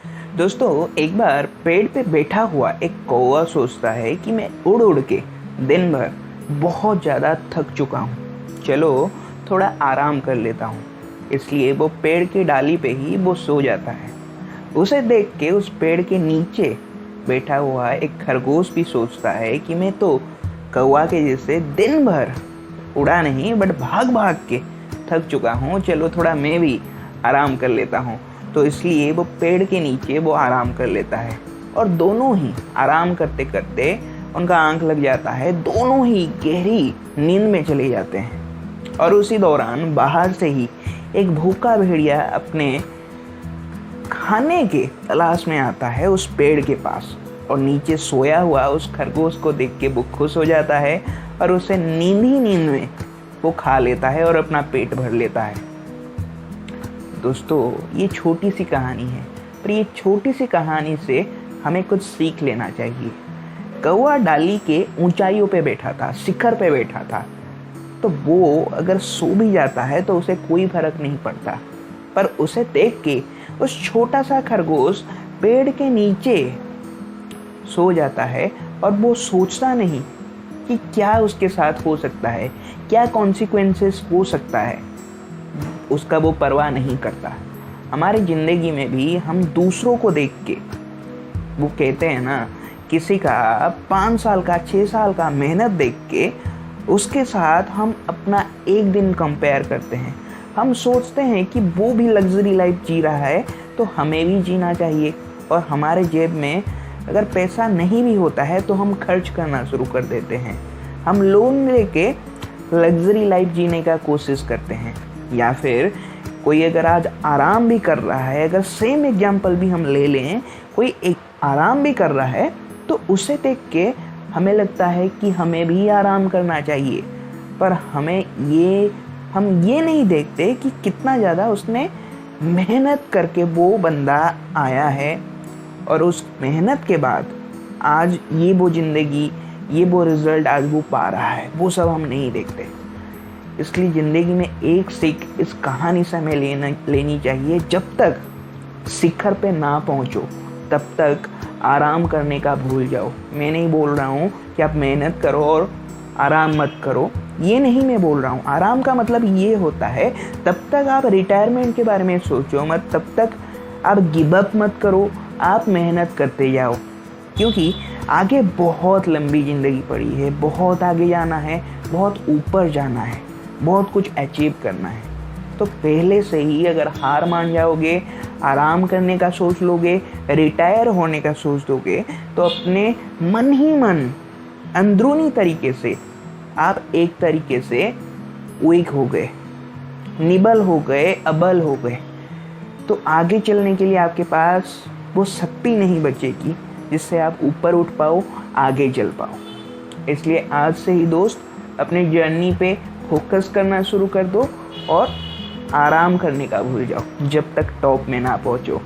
दोस्तों, एक बार पेड़ पे बैठा हुआ एक कौवा सोचता है कि मैं उड़ उड़ के दिन भर बहुत ज़्यादा थक चुका हूँ। चलो थोड़ा आराम कर लेता हूँ। इसलिए वो पेड़ की डाली पे ही वो सो जाता है। उसे देख के उस पेड़ के नीचे बैठा हुआ एक खरगोश भी सोचता है कि मैं तो कौवा के जैसे दिन भर उड़ा नहीं बट भाग भाग के थक चुका हूँ। चलो थोड़ा मैं भी आराम कर लेता हूँ। तो इसलिए वो पेड़ के नीचे वो आराम कर लेता है और दोनों ही आराम करते करते उनका आंख लग जाता है। दोनों ही गहरी नींद में चले जाते हैं और उसी दौरान बाहर से ही एक भूखा भेड़िया अपने खाने के तलाश में आता है उस पेड़ के पास और नीचे सोया हुआ उस खरगोश को देख के वो खुश हो जाता है और उसे नींद ही नींद में वो खा लेता है और अपना पेट भर लेता है। दोस्तों, ये छोटी सी कहानी है, पर ये छोटी सी कहानी से हमें कुछ सीख लेना चाहिए। कौवा डाली के ऊंचाइयों पे बैठा था, शिखर पे बैठा था, तो वो अगर सो भी जाता है तो उसे कोई फर्क नहीं पड़ता। पर उसे देख के उस छोटा सा खरगोश पेड़ के नीचे सो जाता है और वो सोचता नहीं कि क्या उसके साथ हो सकता है, क्या कॉन्सिक्वेंसेस हो सकता है। उसका वो परवाह नहीं करता। हमारी ज़िंदगी में भी हम दूसरों को देख के, वो कहते हैं ना, किसी का 5 साल का 6 साल का मेहनत देख के उसके साथ हम अपना एक दिन कंपेयर करते हैं। हम सोचते हैं कि वो भी लग्जरी लाइफ जी रहा है तो हमें भी जीना चाहिए। और हमारे जेब में अगर पैसा नहीं भी होता है तो हम खर्च करना शुरू कर देते हैं। हम लोन लेके लग्जरी लाइफ जीने का कोशिश करते हैं। या फिर कोई अगर आज आराम भी कर रहा है, अगर सेम एग्जाम्पल भी हम ले लें, कोई एक आराम भी कर रहा है तो उसे देख के हमें लगता है कि हमें भी आराम करना चाहिए। पर हम ये नहीं देखते कि कितना ज़्यादा उसने मेहनत करके वो बंदा आया है और उस मेहनत के बाद आज ये वो ज़िंदगी, ये वो रिज़ल्ट आज वो पा रहा है। वो सब हम नहीं देखते। इसलिए ज़िंदगी में एक सीख इस कहानी से हमें लेनी चाहिए, जब तक शिखर पे ना पहुंचो तब तक आराम करने का भूल जाओ। मैं नहीं बोल रहा हूँ कि आप मेहनत करो और आराम मत करो, ये नहीं मैं बोल रहा हूँ। आराम का मतलब ये होता है तब तक आप रिटायरमेंट के बारे में सोचो मत, तब तक आप गिव अप मत करो, आप मेहनत करते जाओ। क्योंकि आगे बहुत लंबी ज़िंदगी पड़ी है, बहुत आगे जाना है, बहुत ऊपर जाना है, बहुत कुछ अचीव करना है। तो पहले से ही अगर हार मान जाओगे, आराम करने का सोच लोगे, रिटायर होने का सोच दोगे, तो अपने मन ही मन अंदरूनी तरीके से आप एक तरीके से वीक हो गए, निबल हो गए, अबल हो गए। तो आगे चलने के लिए आपके पास वो शक्ति नहीं बचेगी जिससे आप ऊपर उठ पाओ, आगे चल पाओ। इसलिए आज से ही दोस्त अपने जर्नी पे फोकस करना शुरू कर दो और आराम करने का भूल जाओ जब तक टॉप में ना पहुंचो।